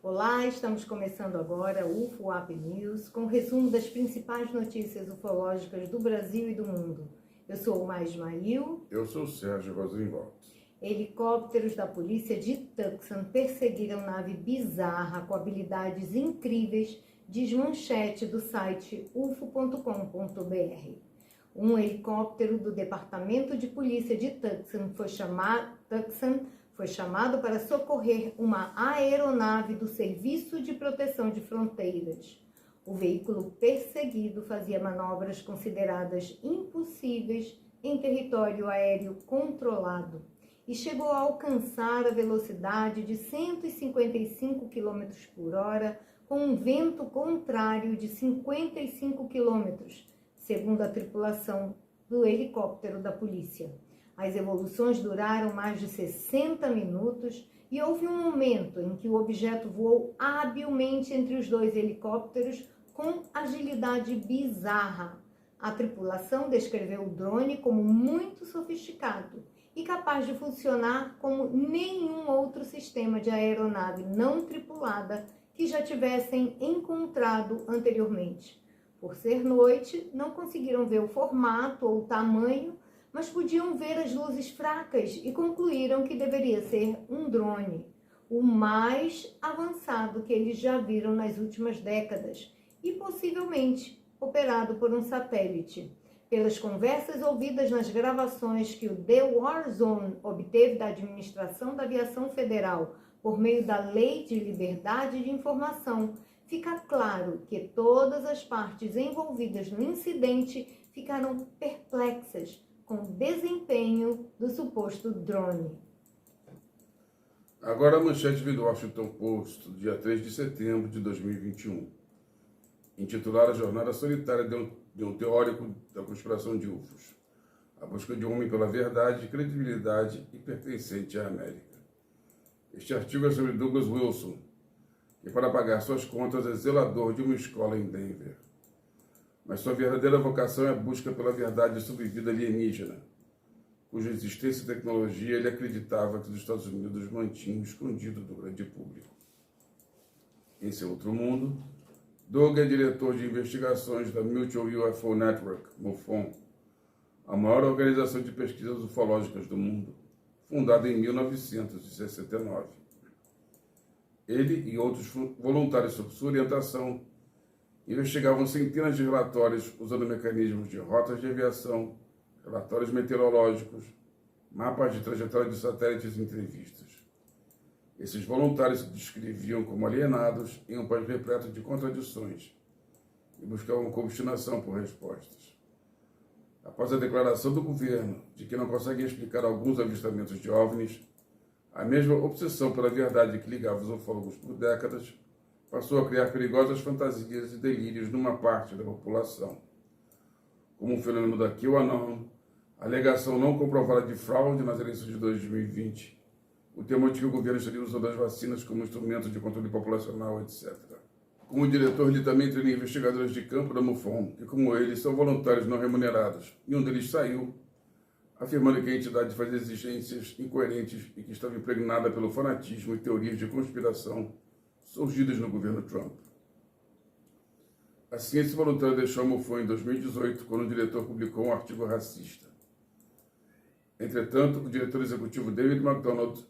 Olá, estamos começando agora o UFOAP News com resumo das principais notícias ufológicas do Brasil e do mundo. Eu sou o Mais Mail. Eu sou o Sérgio Rosenwald. Helicópteros da polícia de Tucson perseguiram nave bizarra com habilidades incríveis, diz manchete do site ufo.com.br. Um helicóptero do Departamento de Polícia de Tucson foi chamado para socorrer uma aeronave do Serviço de Proteção de Fronteiras. O veículo perseguido fazia manobras consideradas impossíveis em território aéreo controlado e chegou a alcançar a velocidade de 155 km por hora com um vento contrário de 55 km, segundo a tripulação do helicóptero da polícia. As evoluções duraram mais de 60 minutos e houve um momento em que o objeto voou habilmente entre os dois helicópteros com agilidade bizarra. A tripulação descreveu o drone como muito sofisticado e capaz de funcionar como nenhum outro sistema de aeronave não tripulada que já tivessem encontrado anteriormente. Por ser noite, não conseguiram ver o formato ou o tamanho, mas podiam ver as luzes fracas e concluíram que deveria ser um drone, o mais avançado que eles já viram nas últimas décadas e possivelmente operado por um satélite. Pelas conversas ouvidas nas gravações que o The War Zone obteve da Administração da Aviação Federal por meio da Lei de Liberdade de Informação, fica claro que todas as partes envolvidas no incidente ficaram perplexas com o desempenho do suposto drone. Agora a manchete do Washington Post, dia 3 de setembro de 2021, intitulada Jornada Solitária de um Teórico da Conspiração de UFOs, a busca de um homem pela verdade, credibilidade e pertencente à América. Este artigo é sobre Douglas Wilson, que para pagar suas contas é zelador de uma escola em Denver. Mas sua verdadeira vocação é a busca pela verdade sobre vida alienígena, cuja existência e tecnologia ele acreditava que os Estados Unidos mantinham escondido do grande público. Em seu outro mundo, Doug é diretor de investigações da Mutual UFO Network, MUFON, a maior organização de pesquisas ufológicas do mundo, fundada em 1969. Ele e outros voluntários sob sua orientação investigavam centenas de relatórios usando mecanismos de rotas de aviação, relatórios meteorológicos, mapas de trajetória de satélites e entrevistas. Esses voluntários se descreviam como alienados em um país repleto de contradições e buscavam com obstinação por respostas. Após a declaração do governo de que não consegue explicar alguns avistamentos de OVNIs, a mesma obsessão pela verdade que ligava os ufólogos por décadas passou a criar perigosas fantasias e delírios numa parte da população, como o fenômeno da QAnon, a alegação não comprovada de fraude nas eleições de 2020, o temor de que o governo estaria usando as vacinas como instrumento de controle populacional, etc. Como diretor, ele também treina investigadores de campo da MUFON, que, como ele, são voluntários não remunerados, e um deles saiu, afirmando que a entidade fazia exigências incoerentes e que estava impregnada pelo fanatismo e teorias de conspiração surgidas no governo Trump. Assim, esse voluntário deixou a MUFON em 2018, quando o diretor publicou um artigo racista. Entretanto, o diretor executivo David McDonald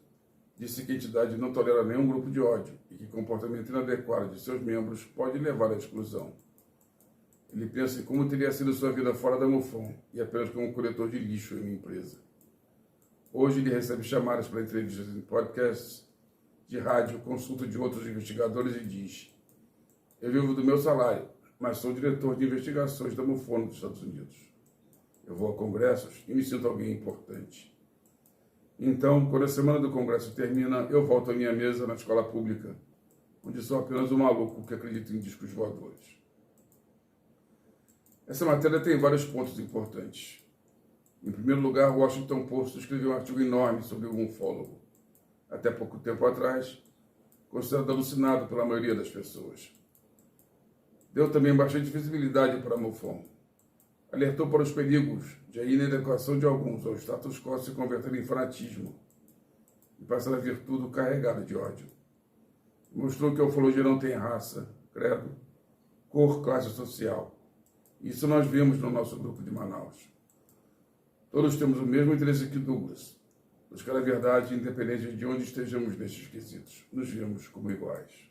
disse que a entidade não tolera nenhum grupo de ódio e que comportamento inadequado de seus membros pode levar à exclusão. Ele pensa em como teria sido sua vida fora da MUFON e apenas como um coletor de lixo em uma empresa. Hoje ele recebe chamadas para entrevistas em podcasts, de rádio, consulta de outros investigadores e diz: eu vivo do meu salário, mas sou diretor de investigações da MUFON dos Estados Unidos. Eu vou a congressos e me sinto alguém importante. Então, quando a semana do congresso termina, eu volto à minha mesa na escola pública, onde sou apenas um maluco que acredita em discos voadores. Essa matéria tem vários pontos importantes. Em primeiro lugar, o Washington Post escreveu um artigo enorme sobre um ufólogo, até pouco tempo atrás, considerado alucinado pela maioria das pessoas. Deu também bastante visibilidade para a MUFON. Alertou para os perigos de a inadequação de alguns ao status quo se converter em fanatismo e passar a vir tudo carregado de ódio. Mostrou que a ufologia não tem raça, credo, cor, classe social. Isso nós vimos no nosso grupo de Manaus. Todos temos o mesmo interesse que Douglas, buscar a verdade independente de onde estejamos nestes quesitos. Nos vemos como iguais.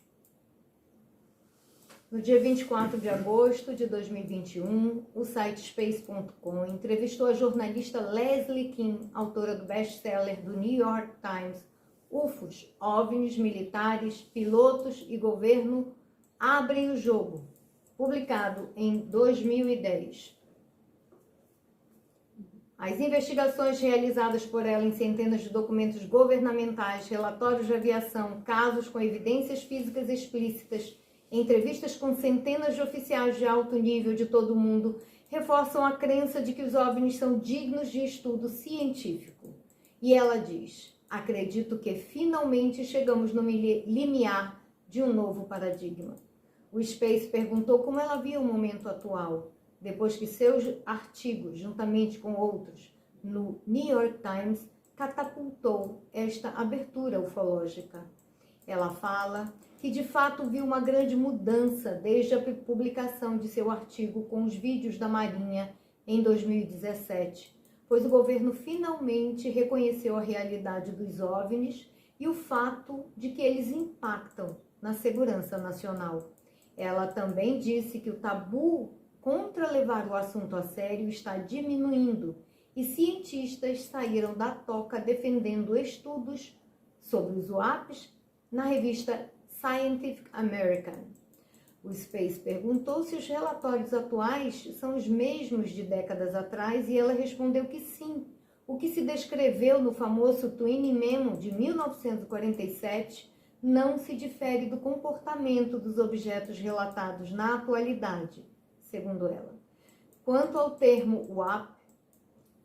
No dia 24 de agosto de 2021, o site Space.com entrevistou a jornalista Leslie Kim, autora do best-seller do New York Times, UFOs, OVNIs, militares, pilotos e governo abrem o jogo, publicado em 2010. As investigações realizadas por ela em centenas de documentos governamentais, relatórios de aviação, casos com evidências físicas explícitas, entrevistas com centenas de oficiais de alto nível de todo o mundo, reforçam a crença de que os OVNIs são dignos de estudo científico. E ela diz: acredito que finalmente chegamos no limiar de um novo paradigma. O Space perguntou como ela via o momento atual, depois que seus artigos, juntamente com outros, no New York Times, catapultou esta abertura ufológica. Ela fala que de fato viu uma grande mudança desde a publicação de seu artigo com os vídeos da Marinha em 2017, pois o governo finalmente reconheceu a realidade dos OVNIs e o fato de que eles impactam na segurança nacional. Ela também disse que o tabu contra levar o assunto a sério está diminuindo e cientistas saíram da toca defendendo estudos sobre os UAPs na revista Scientific American. O Space perguntou se os relatórios atuais são os mesmos de décadas atrás e ela respondeu que sim. O que se descreveu no famoso Twin Memo de 1947 não se difere do comportamento dos objetos relatados na atualidade, segundo ela. Quanto ao termo UAP,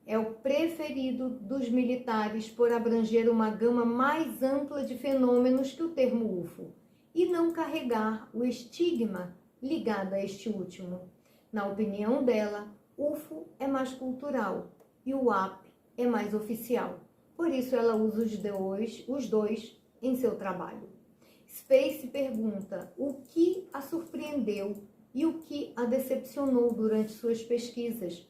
é o preferido dos militares por abranger uma gama mais ampla de fenômenos que o termo UFO e não carregar o estigma ligado a este último. Na opinião dela, UFO é mais cultural e o UAP é mais oficial. Por isso ela usa os dois em seu trabalho. Space pergunta o que a surpreendeu e o que a decepcionou durante suas pesquisas.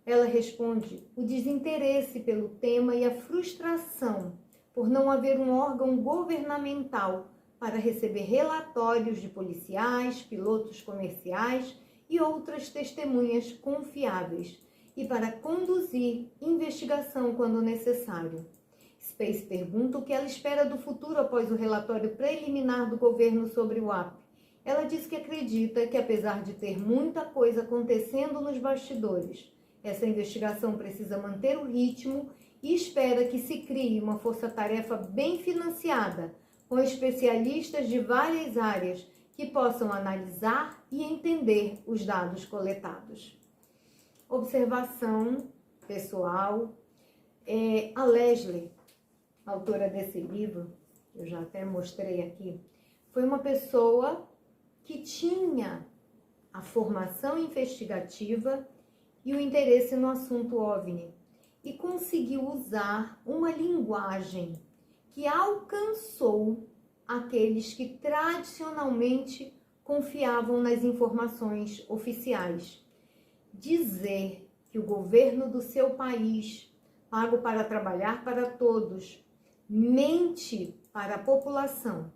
Ela responde o desinteresse pelo tema e a frustração por não haver um órgão governamental para receber relatórios de policiais, pilotos comerciais e outras testemunhas confiáveis e para conduzir investigação quando necessário. Space pergunta o que ela espera do futuro após o relatório preliminar do governo sobre o UAP. Ela diz que acredita que, apesar de ter muita coisa acontecendo nos bastidores, essa investigação precisa manter o ritmo e espera que se crie uma força-tarefa bem financiada, com especialistas de várias áreas que possam analisar e entender os dados coletados. Observação pessoal. A Leslie, autora desse livro, eu já até mostrei aqui, foi uma pessoa que tinha a formação investigativa e o interesse no assunto OVNI e conseguiu usar uma linguagem que alcançou aqueles que tradicionalmente confiavam nas informações oficiais. Dizer que o governo do seu país, pago para trabalhar para todos, mente para a população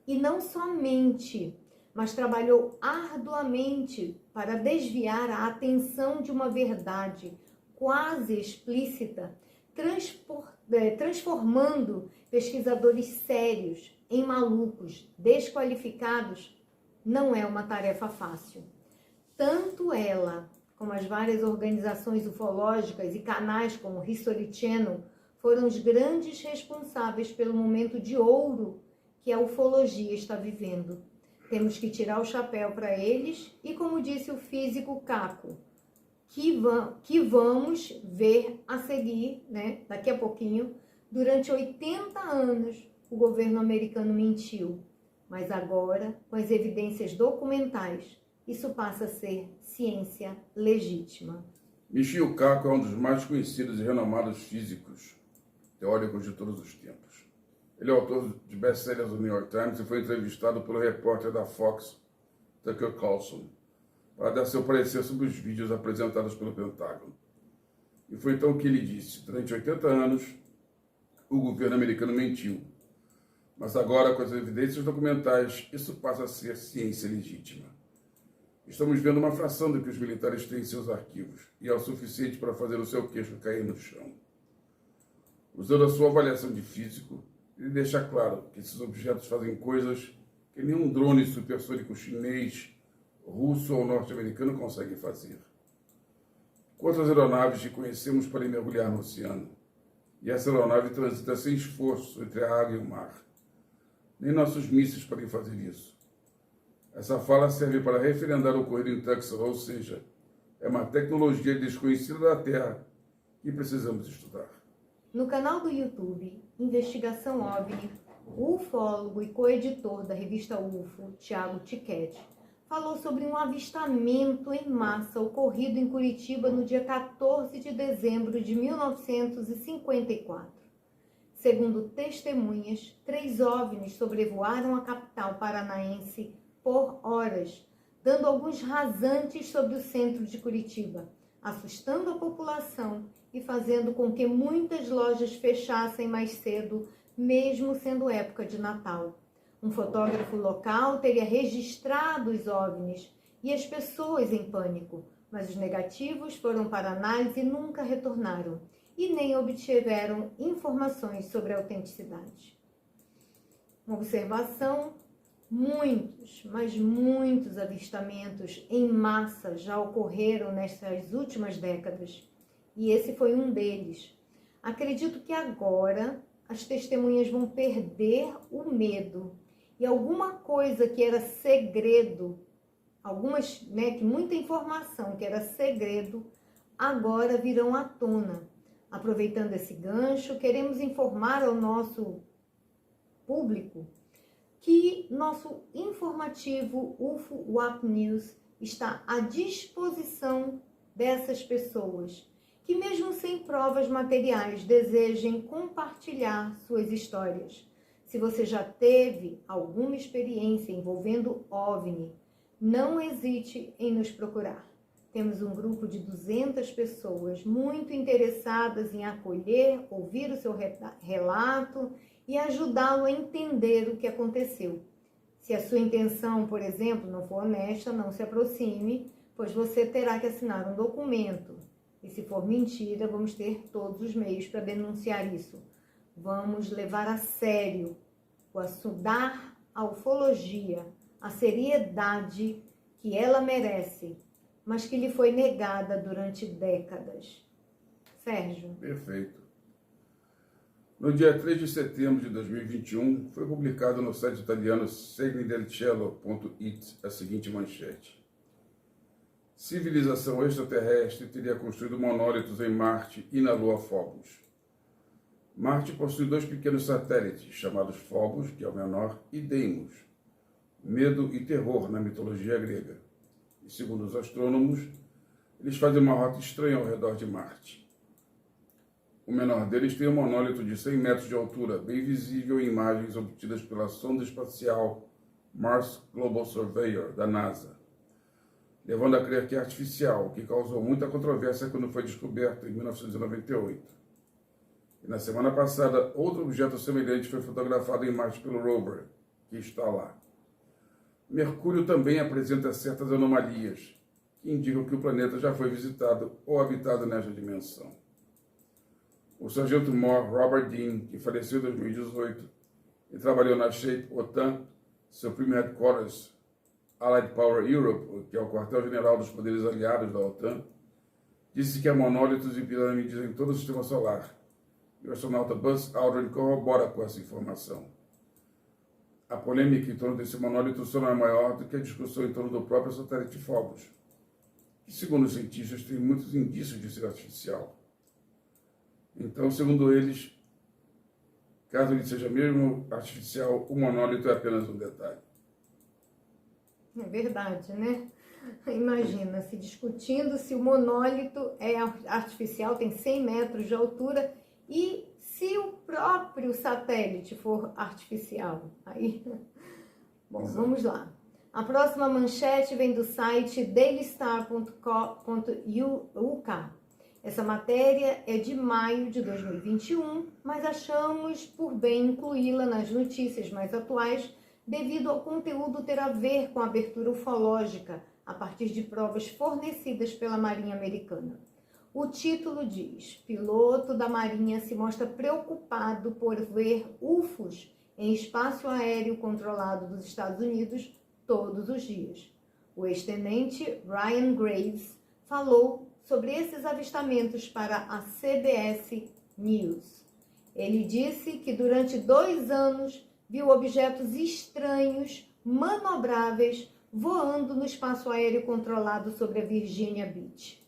e não somente, mas trabalhou arduamente para desviar a atenção de uma verdade quase explícita, transformando pesquisadores sérios em malucos, desqualificados, não é uma tarefa fácil. Tanto ela, como as várias organizações ufológicas e canais como o History Channel, foram os grandes responsáveis pelo momento de ouro que a ufologia está vivendo. Temos que tirar o chapéu para eles e, como disse o físico Caco, que vamos ver a seguir, né, daqui a pouquinho, durante 80 anos o governo americano mentiu, mas agora, com as evidências documentais, isso passa a ser ciência legítima. Michio Kaku é um dos mais conhecidos e renomados físicos teóricos de todos os tempos. Ele é autor de best-sellers do New York Times e foi entrevistado pelo repórter da Fox, Tucker Carlson, para dar seu parecer sobre os vídeos apresentados pelo Pentágono. E foi então que ele disse: durante 80 anos, o governo americano mentiu. Mas agora, com as evidências documentais, isso passa a ser ciência legítima. Estamos vendo uma fração do que os militares têm em seus arquivos, e é o suficiente para fazer o seu queixo cair no chão. Usando a sua avaliação de físico, ele deixa claro que esses objetos fazem coisas que nenhum drone supersônico chinês, russo ou norte-americano consegue fazer. Quantas aeronaves que conhecemos para mergulhar no oceano? E essa aeronave transita sem esforço entre a água e o mar. Nem nossos mísseis podem fazer isso. Essa fala serve para referendar o ocorrido em Tucson, ou seja, é uma tecnologia desconhecida da Terra que precisamos estudar. No canal do YouTube Investigação OVNI, o ufólogo e coeditor da revista UFO, Thiago Tiquete, falou sobre um avistamento em massa ocorrido em Curitiba no dia 14 de dezembro de 1954. Segundo testemunhas, 3 OVNIs sobrevoaram a capital paranaense por horas, dando alguns rasantes sobre o centro de Curitiba, assustando a população e fazendo com que muitas lojas fechassem mais cedo, mesmo sendo época de Natal. Um fotógrafo local teria registrado os OVNIs e as pessoas em pânico, mas os negativos foram para análise e nunca retornaram, e nem obtiveram informações sobre a autenticidade. Uma observação: muitos, mas muitos avistamentos em massa já ocorreram nessas últimas décadas, e esse foi um deles. Acredito que agora as testemunhas vão perder o medo e alguma coisa que era segredo, que muita informação que era segredo, agora virão à tona. Aproveitando esse gancho, queremos informar ao nosso público que nosso informativo UFO WAP News está à disposição dessas pessoas que, mesmo sem provas materiais, desejem compartilhar suas histórias. Se você já teve alguma experiência envolvendo OVNI, não hesite em nos procurar. Temos um grupo de 200 pessoas muito interessadas em acolher, ouvir o seu relato e ajudá-lo a entender o que aconteceu. Se a sua intenção, por exemplo, não for honesta, não se aproxime, pois você terá que assinar um documento. E se for mentira, vamos ter todos os meios para denunciar isso. Vamos levar a sério dar à ufologia a seriedade que ela merece, mas que lhe foi negada durante décadas. Sérgio. Perfeito. No dia 3 de setembro de 2021, foi publicado no site italiano segnidelcielo.it a seguinte manchete: civilização extraterrestre teria construído monólitos em Marte e na Lua Phobos. Marte possui 2 pequenos satélites, chamados Phobos, que é o menor, e Deimos, medo e terror na mitologia grega. E segundo os astrônomos, eles fazem uma rota estranha ao redor de Marte. O menor deles tem um monólito de 100 metros de altura, bem visível em imagens obtidas pela sonda espacial Mars Global Surveyor, da NASA, levando a crer que é artificial, o que causou muita controvérsia quando foi descoberto em 1998. E na semana passada, outro objeto semelhante foi fotografado em Marte pelo rover, que está lá. Mercúrio também apresenta certas anomalias, que indicam que o planeta já foi visitado ou habitado nesta dimensão. O sargento-mor Robert Dean, que faleceu em 2018 e trabalhou na SHAPE OTAN, Supreme Headquarters Allied Power Europe, que é o quartel-general dos poderes aliados da OTAN, disse que há monólitos e pirâmides em todo o sistema solar. E o astronauta Buzz Aldrin corrobora com essa informação. A polêmica em torno desse monólito só não é maior do que a discussão em torno do próprio satélite Phobos, que, segundo os cientistas, tem muitos indícios de ser artificial. Então, segundo eles, caso ele seja mesmo artificial, o monólito é apenas um detalhe. É verdade, né? Imagina, se discutindo se o monólito é artificial, tem 100 metros de altura, e se o próprio satélite for artificial? Aí, bom, Exato. Vamos lá. A próxima manchete vem do site dailystar.uk. Essa matéria é de maio de 2021, mas achamos por bem incluí-la nas notícias mais atuais devido ao conteúdo ter a ver com a abertura ufológica a partir de provas fornecidas pela Marinha Americana. O título diz: piloto da Marinha se mostra preocupado por ver UFOs em espaço aéreo controlado dos Estados Unidos todos os dias. O ex-tenente Ryan Graves falou sobre esses avistamentos para a CBS News. Ele disse que durante 2 anos viu objetos estranhos, manobráveis, voando no espaço aéreo controlado sobre Virginia Beach.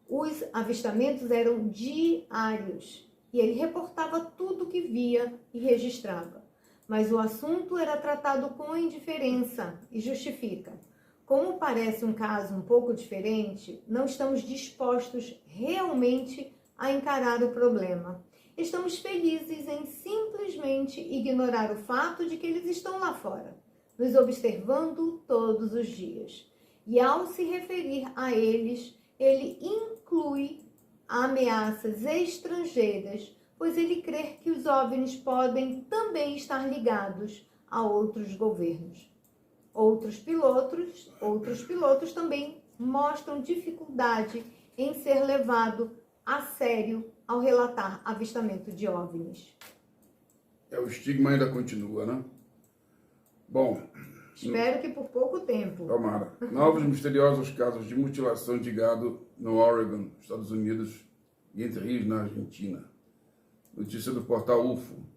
Os avistamentos eram diários e ele reportava tudo o que via e registrava. Mas o assunto era tratado com indiferença e justifica. Como parece um caso um pouco diferente, não estamos dispostos realmente a encarar o problema. Estamos felizes em simplesmente ignorar o fato de que eles estão lá fora, nos observando todos os dias. E ao se referir a eles, ele inclui ameaças estrangeiras, pois ele crê que os OVNIs podem também estar ligados a outros governos. Outros pilotos também mostram dificuldade em ser levado a sério ao relatar avistamento de OVNIs. O estigma ainda continua, né? Bom, espero que por pouco tempo. Tomara. Novos misteriosos casos de mutilação de gado no Oregon, Estados Unidos, e Entre Rios, na Argentina. Notícia do portal UFO.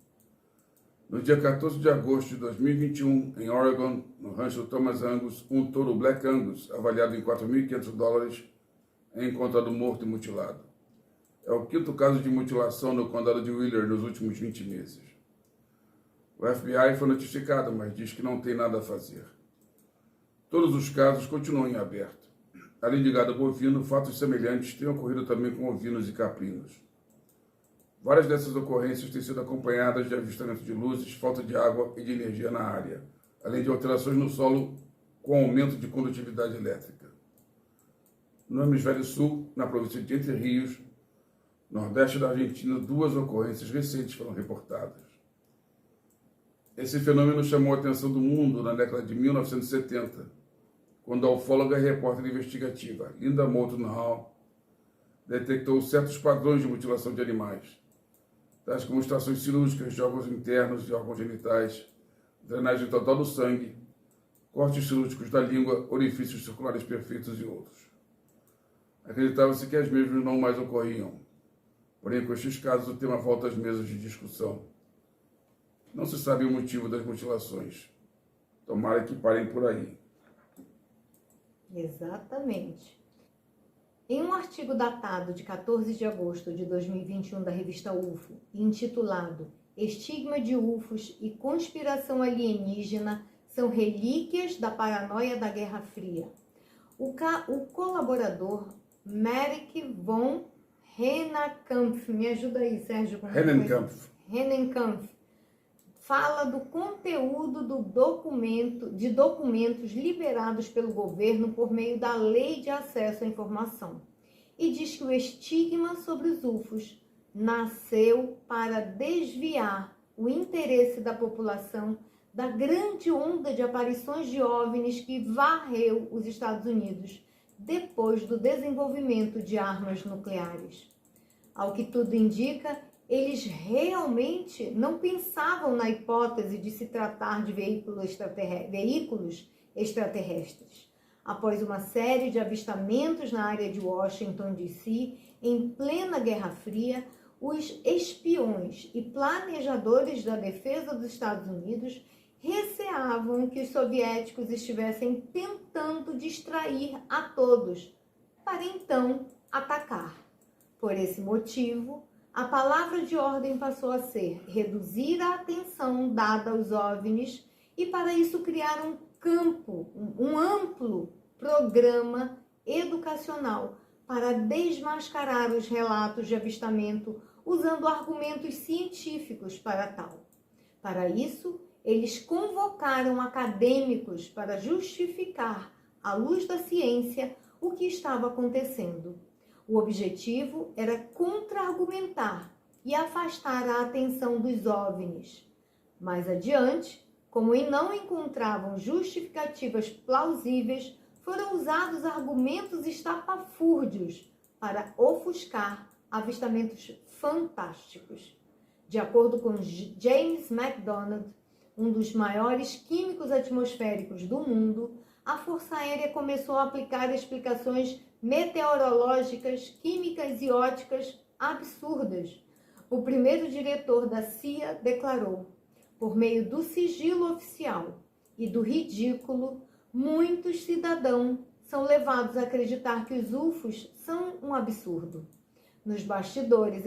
No dia 14 de agosto de 2021, em Oregon, no rancho Thomas Angus, um touro Black Angus, avaliado em $4.500, é encontrado morto e mutilado. É o 5º caso de mutilação no condado de Wheeler nos últimos 20 meses. O FBI foi notificado, mas diz que não tem nada a fazer. Todos os casos continuam em aberto. Além de gado bovino, fatos semelhantes têm ocorrido também com ovinos e caprinos. Várias dessas ocorrências têm sido acompanhadas de avistamento de luzes, falta de água e de energia na área, além de alterações no solo com aumento de condutividade elétrica. No hemisfério sul, na província de Entre Rios, nordeste da Argentina, 2 ocorrências recentes foram reportadas. Esse fenômeno chamou a atenção do mundo na década de 1970, quando a ufóloga e repórter investigativa Linda Moulton Hall detectou certos padrões de mutilação de animais, tais como extrações cirúrgicas de órgãos internos e órgãos genitais, drenagem total do sangue, cortes cirúrgicos da língua, orifícios circulares perfeitos e outros. Acreditava-se que as mesmas não mais ocorriam, porém com estes casos o tema volta às mesas de discussão. Não se sabe o motivo das mutilações. Tomara que parem por aí. Exatamente. Em um artigo datado de 14 de agosto de 2021 da revista UFO, intitulado Estigma de UFOs e Conspiração Alienígena são relíquias da paranoia da Guerra Fria, o colaborador Merrick von Rennenkampf, me ajuda aí, Sérgio. Rennenkampf, fala do conteúdo de documentos liberados pelo governo por meio da Lei de Acesso à Informação e diz que o estigma sobre os UFOs nasceu para desviar o interesse da população da grande onda de aparições de OVNIs que varreu os Estados Unidos depois do desenvolvimento de armas nucleares. Ao que tudo indica, eles realmente não pensavam na hipótese de se tratar de veículos extraterrestres. Após uma série de avistamentos na área de Washington, D.C., em plena Guerra Fria, os espiões e planejadores da defesa dos Estados Unidos receavam que os soviéticos estivessem tentando distrair a todos, para então atacar. Por esse motivo, a palavra de ordem passou a ser reduzir a atenção dada aos OVNIs e para isso criar um amplo programa educacional para desmascarar os relatos de avistamento usando argumentos científicos para tal. Para isso, eles convocaram acadêmicos para justificar, à luz da ciência, o que estava acontecendo. O objetivo era contra-argumentar e afastar a atenção dos OVNIs. Mais adiante, como não encontravam justificativas plausíveis, foram usados argumentos estapafúrdios para ofuscar avistamentos fantásticos. De acordo com James McDonald, um dos maiores químicos atmosféricos do mundo, a Força Aérea começou a aplicar explicações meteorológicas, químicas e óticas absurdas. O primeiro diretor da CIA declarou: por meio do sigilo oficial e do ridículo, muitos cidadãos são levados a acreditar que os UFOs são um absurdo. Nos bastidores,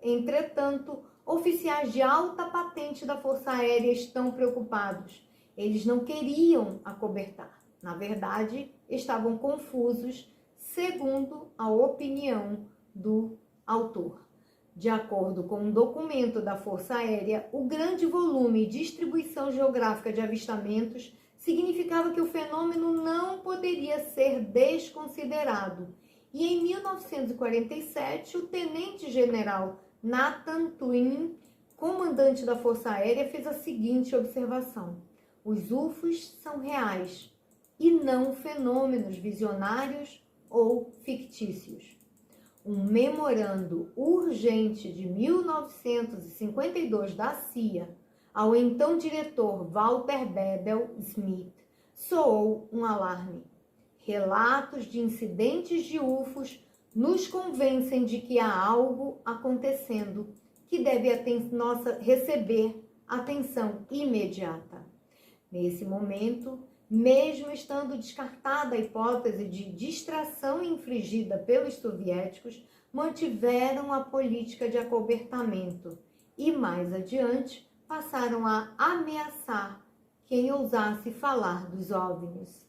entretanto, oficiais de alta patente da Força Aérea estão preocupados. Eles não queriam acobertar. Na verdade, estavam confusos, segundo a opinião do autor. De acordo com um documento da Força Aérea, o grande volume e distribuição geográfica de avistamentos significava que o fenômeno não poderia ser desconsiderado. E em 1947, o tenente-general Nathan Twin, comandante da Força Aérea, fez a seguinte observação: os UFOs são reais e não fenômenos visionários ou fictícios. Um memorando urgente de 1952 da CIA ao então diretor Walter Bedell Smith soou um alarme. Relatos de incidentes de UFOs nos convencem de que há algo acontecendo que deve receber atenção imediata. Nesse momento, mesmo estando descartada a hipótese de distração infligida pelos soviéticos, mantiveram a política de acobertamento e, mais adiante, passaram a ameaçar quem ousasse falar dos OVNIs.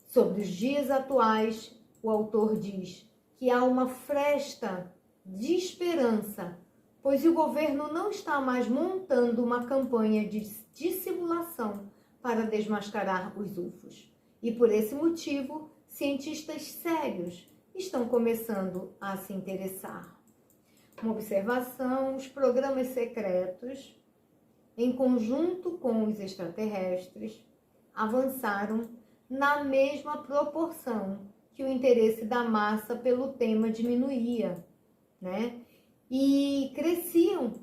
Sobre os dias atuais, o autor diz que há uma fresta de esperança, pois o governo não está mais montando uma campanha de dissimulação para desmascarar os UFOs. E por esse motivo, cientistas sérios estão começando a se interessar. Uma observação: os programas secretos, em conjunto com os extraterrestres, avançaram na mesma proporção que o interesse da massa pelo tema diminuía, né? E cresciam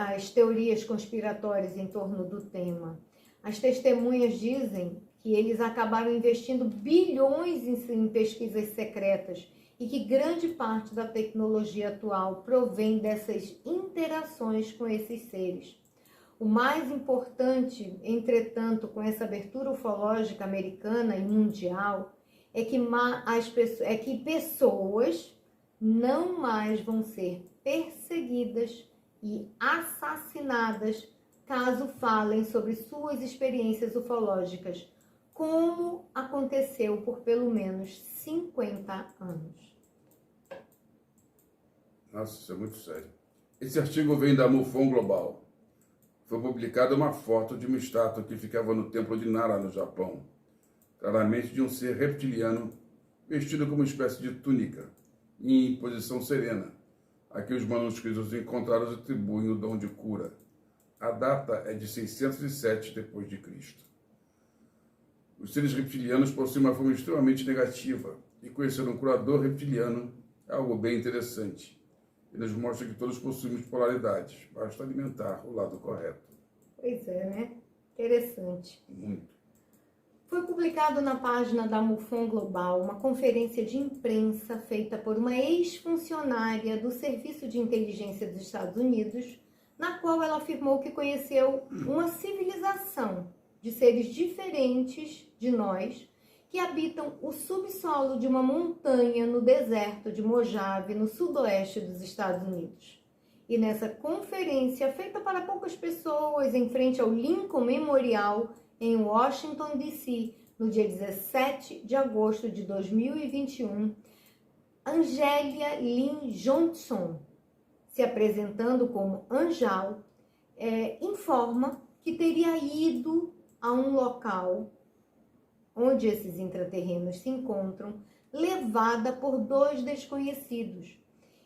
as teorias conspiratórias em torno do tema. As testemunhas dizem que eles acabaram investindo bilhões em pesquisas secretas e que grande parte da tecnologia atual provém dessas interações com esses seres. O mais importante, entretanto, com essa abertura ufológica americana e mundial, é que pessoas não mais vão ser perseguidas e assassinadas caso falem sobre suas experiências ufológicas, como aconteceu por pelo menos 50 anos. Nossa, isso é muito sério. Esse artigo vem da MUFON Global. Foi publicada uma foto de uma estátua que ficava no templo de Nara, no Japão, claramente de um ser reptiliano vestido como uma espécie de túnica, em posição serena. Aqui os manuscritos encontrados atribuem o dom de cura. A data é de 607 d.C. Os seres reptilianos possuem uma forma extremamente negativa, e conhecer um curador reptiliano é algo bem interessante. Ele nos mostra que todos possuímos polaridades, basta alimentar o lado correto. Pois é, né? Interessante. Muito. Foi publicado na página da MUFON Global uma conferência de imprensa feita por uma ex-funcionária do Serviço de Inteligência dos Estados Unidos, na qual ela afirmou que conheceu uma civilização de seres diferentes de nós que habitam o subsolo de uma montanha no deserto de Mojave, no sudoeste dos Estados Unidos. E nessa conferência, feita para poucas pessoas, em frente ao Lincoln Memorial, em Washington, D.C., no dia 17 de agosto de 2021, Angélia Lin Johnson, se apresentando como Anjal, informa que teria ido a um local onde esses intraterrenos se encontram, levada por 2 desconhecidos,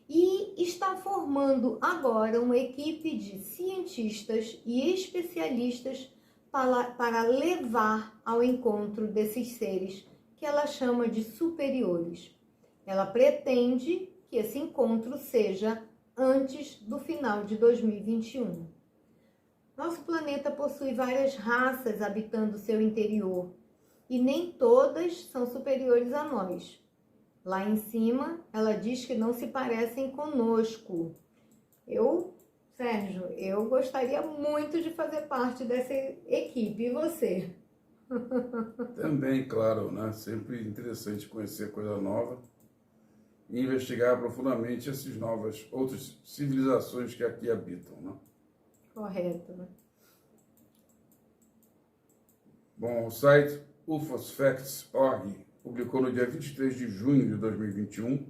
e está formando agora uma equipe de cientistas e especialistas para levar ao encontro desses seres que ela chama de superiores. Ela pretende que esse encontro seja antes do final de 2021. Nosso planeta possui várias raças habitando seu interior, e nem todas são superiores a nós. Lá em cima, ela diz que não se parecem conosco. Sérgio, eu gostaria muito de fazer parte dessa equipe. E você? Também, claro, né? Sempre interessante conhecer coisa nova e investigar profundamente essas outras civilizações que aqui habitam, né? Correto, né? Bom, o site ufosfacts.org publicou no dia 23 de junho de 2021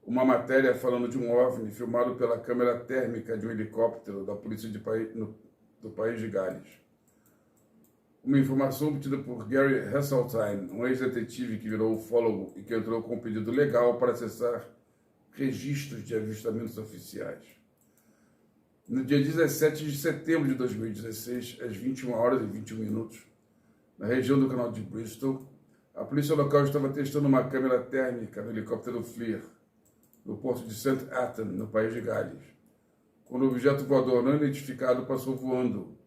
uma matéria falando de um OVNI filmado pela câmera térmica de um helicóptero da polícia do país de Gales. Uma informação obtida por Gary Heseltine, um ex-detetive que virou ufólogo e que entrou com um pedido legal para acessar registros de avistamentos oficiais. No dia 17 de setembro de 2016, às 21 horas e 21 minutos, na região do canal de Bristol, a polícia local estava testando uma câmera térmica no helicóptero Fleer, no porto de St. Athan, no país de Gales, quando o objeto voador não identificado passou voando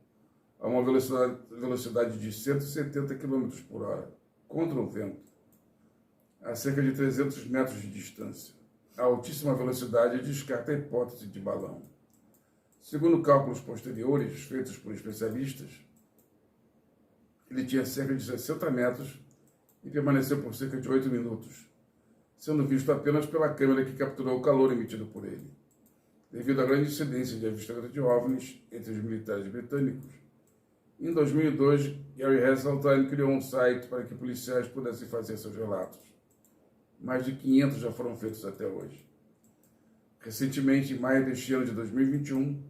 a uma velocidade de 170 km por hora, contra o vento, a cerca de 300 metros de distância. A altíssima velocidade descarta a hipótese de balão. Segundo cálculos posteriores feitos por especialistas, ele tinha cerca de 60 metros e permaneceu por cerca de 8 minutos, sendo visto apenas pela câmera que capturou o calor emitido por ele. Devido à grande incidência de avistamento de OVNIs entre os militares britânicos, em 2002, Gary Heseltine criou um site para que policiais pudessem fazer seus relatos. Mais de 500 já foram feitos até hoje. Recentemente, em maio deste ano de 2021,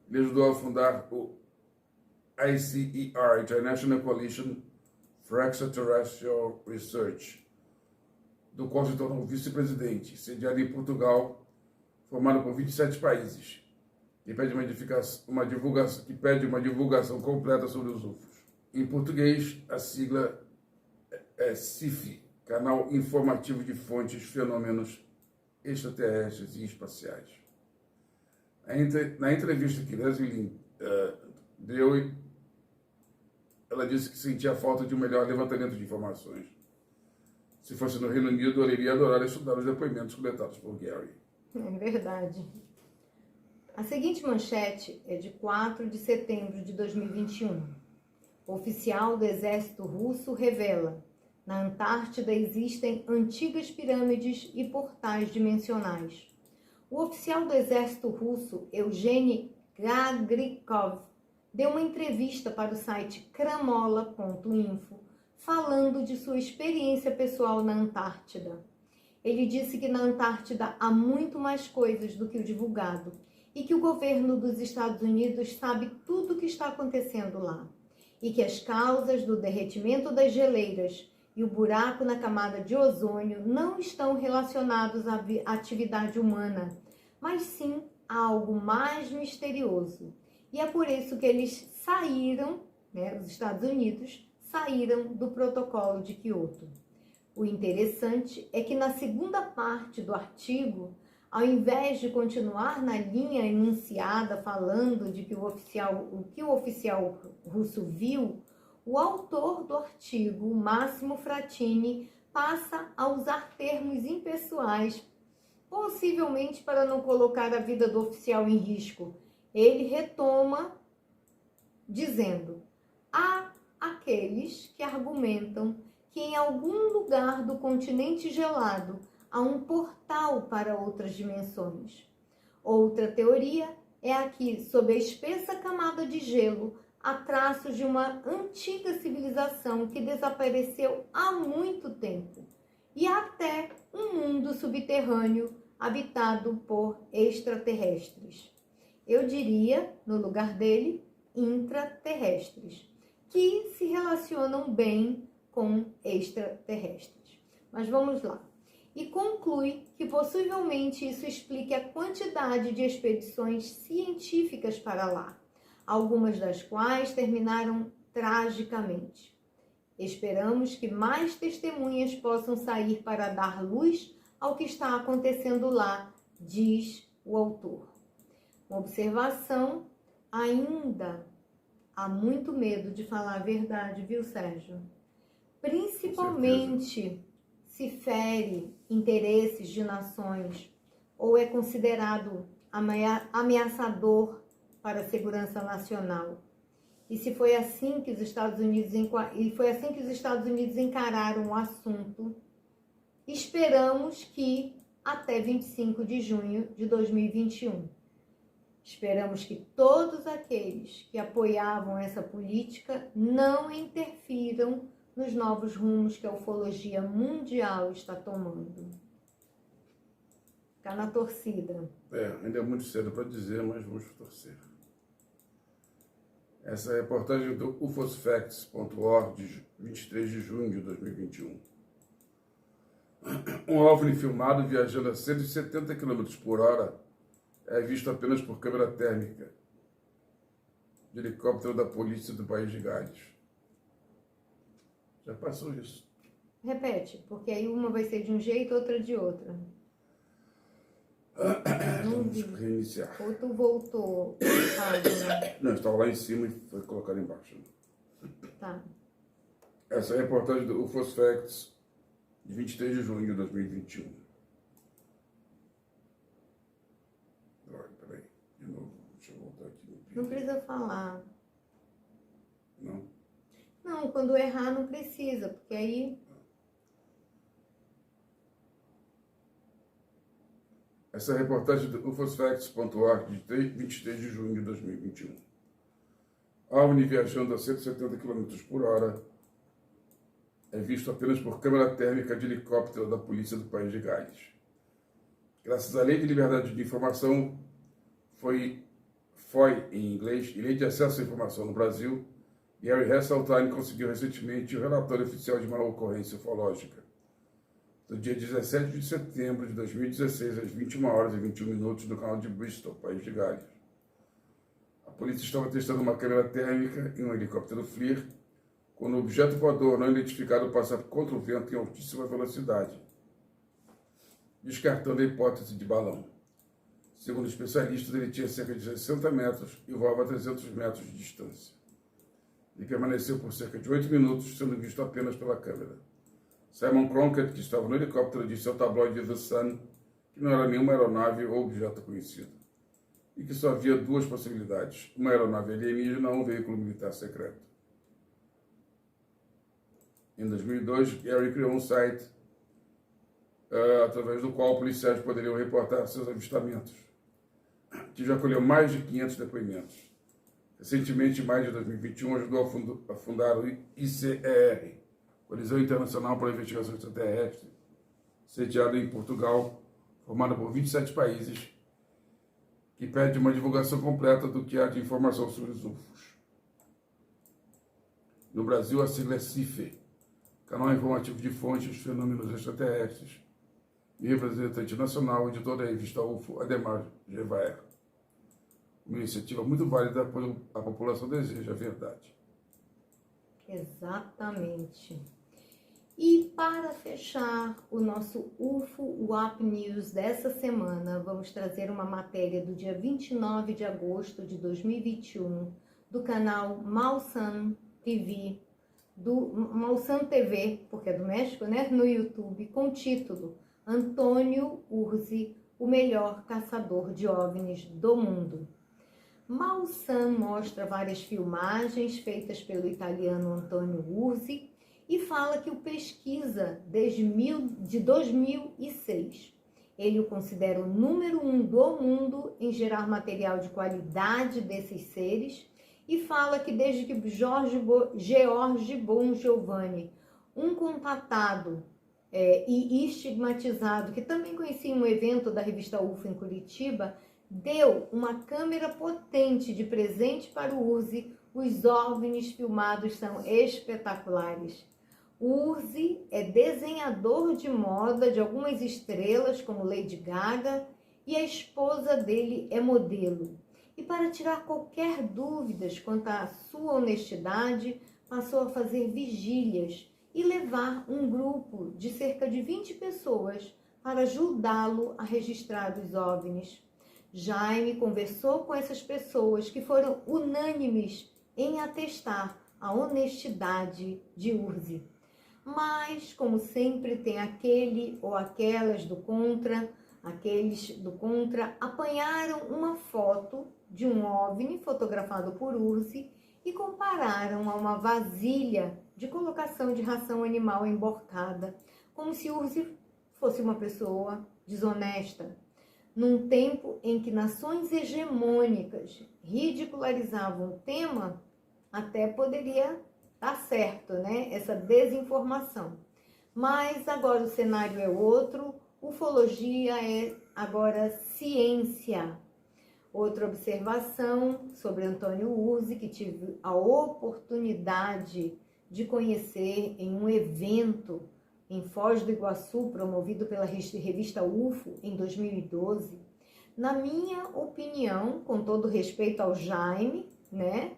ele ajudou a fundar o ICER, International Coalition for Extraterrestrial Research, do qual se tornou vice-presidente, sediado em Portugal, formado por 27 países, que pede uma divulgação completa sobre os UFOs. Em português, a sigla é CIFI, Canal Informativo de Fontes, Fenômenos Extraterrestres e Espaciais. Na entrevista que Leslie deu, ela disse que sentia falta de um melhor levantamento de informações. Se fosse no Reino Unido, ela iria adorar estudar os depoimentos coletados por Gary. É verdade. A seguinte manchete é de 4 de setembro de 2021. O oficial do exército russo revela: na Antártida existem antigas pirâmides e portais dimensionais. O oficial do exército russo, Evgeny Gagrikov, deu uma entrevista para o site cramola.info, falando de sua experiência pessoal na Antártida. Ele disse que na Antártida há muito mais coisas do que o divulgado e que o governo dos Estados Unidos sabe tudo o que está acontecendo lá, e que as causas do derretimento das geleiras e o buraco na camada de ozônio não estão relacionados à atividade humana, mas sim a algo mais misterioso. E é por isso que eles saíram, os Estados Unidos saíram do protocolo de Kyoto. O interessante é que na segunda parte do artigo, ao invés de continuar na linha enunciada falando de que o que o oficial russo viu, o autor do artigo, Máximo Fratini, passa a usar termos impessoais, possivelmente para não colocar a vida do oficial em risco. Ele retoma dizendo: há aqueles que argumentam que em algum lugar do continente gelado há um portal para outras dimensões. Outra teoria é a que, sob a espessa camada de gelo, há traços de uma antiga civilização que desapareceu há muito tempo. e até um mundo subterrâneo habitado por extraterrestres. Eu diria, no lugar dele, intraterrestres, que se relacionam bem com extraterrestres. Mas vamos lá. E conclui que possivelmente isso explique a quantidade de expedições científicas para lá, algumas das quais terminaram tragicamente. Esperamos que mais testemunhas possam sair para dar luz ao que está acontecendo lá, diz o autor. Uma observação: ainda há muito medo de falar a verdade, viu, Sérgio? Principalmente se fere interesses de nações ou é considerado ameaçador para a segurança nacional. E se foi assim que os Estados Unidos encararam o assunto, esperamos que até 25 de junho de 2021. Esperamos que todos aqueles que apoiavam essa política não interfiram nos novos rumos que a ufologia mundial está tomando. Ficar na torcida. Ainda é muito cedo para dizer, mas vamos torcer. Essa é a reportagem do ufosfacts.org, de 23 de junho de 2021. Um OVNI filmado viajando a 170 km por hora é visto apenas por câmera térmica de helicóptero da polícia do país de Gales. Já passou isso. Repete, porque aí uma vai ser de um jeito, outra de outra. Vamos reiniciar. Ou tu voltou, página. Não, estava lá em cima e foi colocado embaixo. Tá. Essa é a reportagem do UFOS Facts, de 23 de junho de 2021. Peraí, de novo, deixa eu voltar aqui. Não precisa falar. Não? Não, quando errar não precisa, porque aí... Essa é a reportagem do ufosfacts.org, de 23 de junho de 2021. OVNI viajando a 170 km por hora é visto apenas por câmera térmica de helicóptero da polícia do país de Gales. Graças à Lei de Liberdade de Informação, FOI em inglês, e Lei de Acesso à Informação no Brasil, Gary Hasseltine conseguiu recentemente o relatório oficial de uma ocorrência ufológica, do dia 17 de setembro de 2016, às 21 horas e 21 minutos, no canal de Bristol, país de Gales. A polícia estava testando uma câmera térmica em um helicóptero FLIR, quando o objeto voador não identificado passa contra o vento em altíssima velocidade, descartando a hipótese de balão. Segundo especialistas, ele tinha cerca de 60 metros e voava a 300 metros de distância. Ele permaneceu por cerca de 8 minutos, sendo visto apenas pela câmera. Simon Cronkite, que estava no helicóptero, disse ao tabloide The Sun que não era nenhuma aeronave ou objeto conhecido, e que só havia duas possibilidades: uma aeronave alienígena ou um veículo militar secreto. Em 2002, Gary criou um site através do qual policiais poderiam reportar seus avistamentos, que já colheu mais de 500 depoimentos. Recentemente, em maio de 2021, ajudou a fundar o ICER, Colisão Internacional para a Investigação Extraterrestre, sediada em Portugal, formada por 27 países, que pede uma divulgação completa do que há de informação sobre os UFOs. No Brasil, a sigla é CIFER, Canal Informativo de Fontes dos Fenômenos Extraterrestres, e representante nacional de toda a revista UFO, Ademar Gevaer. Uma iniciativa muito válida, pois a população deseja a verdade. Exatamente. E para fechar o nosso UFO WAP News dessa semana, vamos trazer uma matéria do dia 29 de agosto de 2021 do canal Malsan TV, porque é do México, né? No YouTube, com o título Antônio Urzi, o melhor caçador de OVNIs do mundo. Malsan mostra várias filmagens feitas pelo italiano Antônio Urzi e fala que o pesquisa desde 2006. Ele o considera o número 1 do mundo em gerar material de qualidade desses seres e fala que desde que George Bon Giovanni, um contatado e estigmatizado, que também conheci um evento da revista UFO em Curitiba, deu uma câmera potente de presente para o Urzi. Os OVNIs filmados são espetaculares. O Urzi é desenhador de moda de algumas estrelas, como Lady Gaga, e a esposa dele é modelo. E para tirar qualquer dúvidas quanto à sua honestidade, passou a fazer vigílias e levar um grupo de cerca de 20 pessoas para ajudá-lo a registrar os OVNIs. Jaime conversou com essas pessoas que foram unânimes em atestar a honestidade de Urzi. Mas, como sempre, tem aquele ou aquelas do contra. Aqueles do contra apanharam uma foto de um OVNI fotografado por Urzi e compararam a uma vasilha de colocação de ração animal emborcada, como se Urzi fosse uma pessoa desonesta. Num tempo em que nações hegemônicas ridicularizavam o tema, até poderia dar certo, né? Essa desinformação. Mas agora o cenário é outro, ufologia é agora ciência. Outra observação sobre Antônio Urzi, que tive a oportunidade de conhecer em um evento em Foz do Iguaçu, promovido pela revista UFO em 2012. Na minha opinião, com todo respeito ao Jaime, né,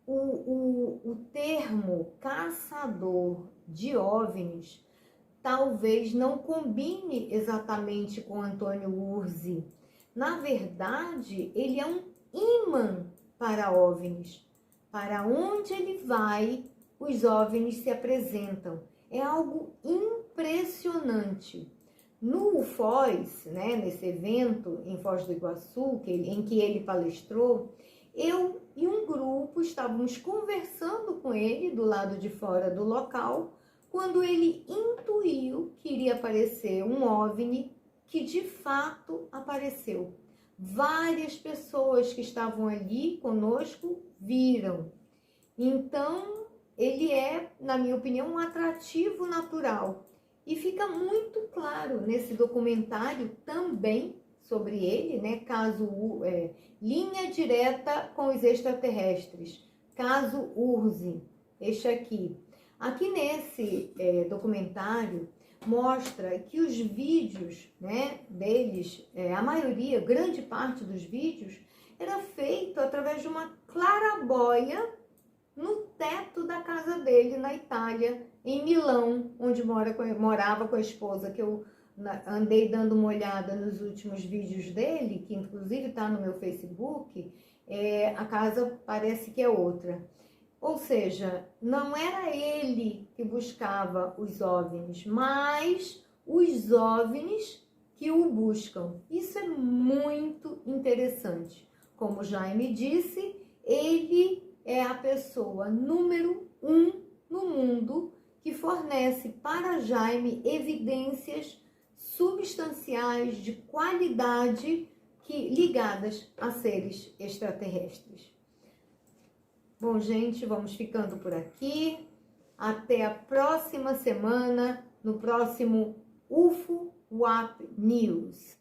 o termo caçador de OVNIs talvez não combine exatamente com Antônio Urzi. Na verdade, ele é um imã para OVNIs. Para onde ele vai, os OVNIs se apresentam. É algo impressionante. No Foz, né, nesse evento em Foz do Iguaçu, em que ele palestrou, eu e um grupo estávamos conversando com ele do lado de fora do local, quando ele intuiu que iria aparecer um OVNI, que de fato apareceu. Várias pessoas que estavam ali conosco viram. Então, ele é, na minha opinião, um atrativo natural. E fica muito claro nesse documentário também sobre ele, né? Linha direta com os extraterrestres. Caso Urzi, este aqui. Aqui nesse documentário mostra que os vídeos, né, deles, a maioria, grande parte dos vídeos, era feito através de uma claraboia no teto da casa dele na Itália, em Milão, onde morava com a esposa, que eu andei dando uma olhada nos últimos vídeos dele, que inclusive está no meu Facebook. A casa parece que é outra. Ou seja, não era ele que buscava os OVNIs, mas os OVNIs que o buscam. Isso é muito interessante. Como Jaime disse, ele é a pessoa número 1 no mundo que fornece para Jaime evidências substanciais de qualidade ligadas a seres extraterrestres. Bom, gente, vamos ficando por aqui. Até a próxima semana, no próximo UFO WAP News.